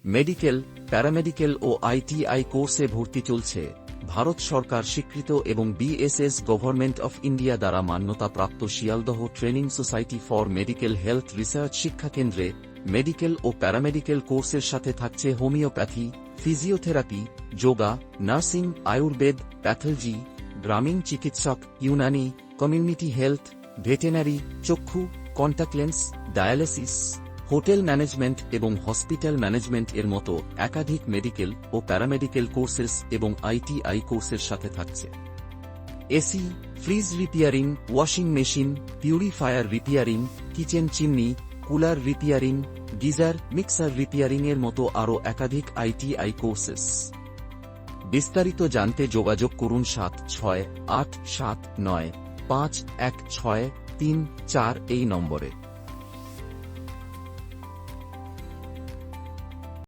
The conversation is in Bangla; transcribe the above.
মেডিকেল, প্যারামেডিকেল ও আইটিআই কোর্সে ভর্তি চলছে। ভারত সরকার স্বীকৃত এবং বিএসএস গভর্নমেন্ট অফ ইন্ডিয়া দ্বারা মান্যতাপ্রাপ্ত Sealdah training society for medical health research শিক্ষাকেন্দ্রে মেডিকেল ও প্যারামেডিকেল কোর্সের সাথে থাকছে homeopathy, physiotherapy, yoga, nursing, Ayurveda, pathology, গ্রামীণ চিকিৎসক, ইউনানি, কমিউনিটি হেলথ, ভেটেনারি, চক্ষু, contact lens, dialysis, hotel management এবং হসপিটাল ম্যানেজমেন্ট এর মতো একাধিক মেডিকেল ও প্যারামেডিকেল কোর্সেস এবং আইটিআই কোর্সের সাথে থাকছে। AC, fridge repairing, washing machine, purifier repairing, kitchen chimney, cooler repairing, geyser, mixer repairing এর মতো আরও একাধিক আইটিআই কোর্সেস। বিস্তারিত জানতে যোগাযোগ করুন 7687951634 এই নম্বরে।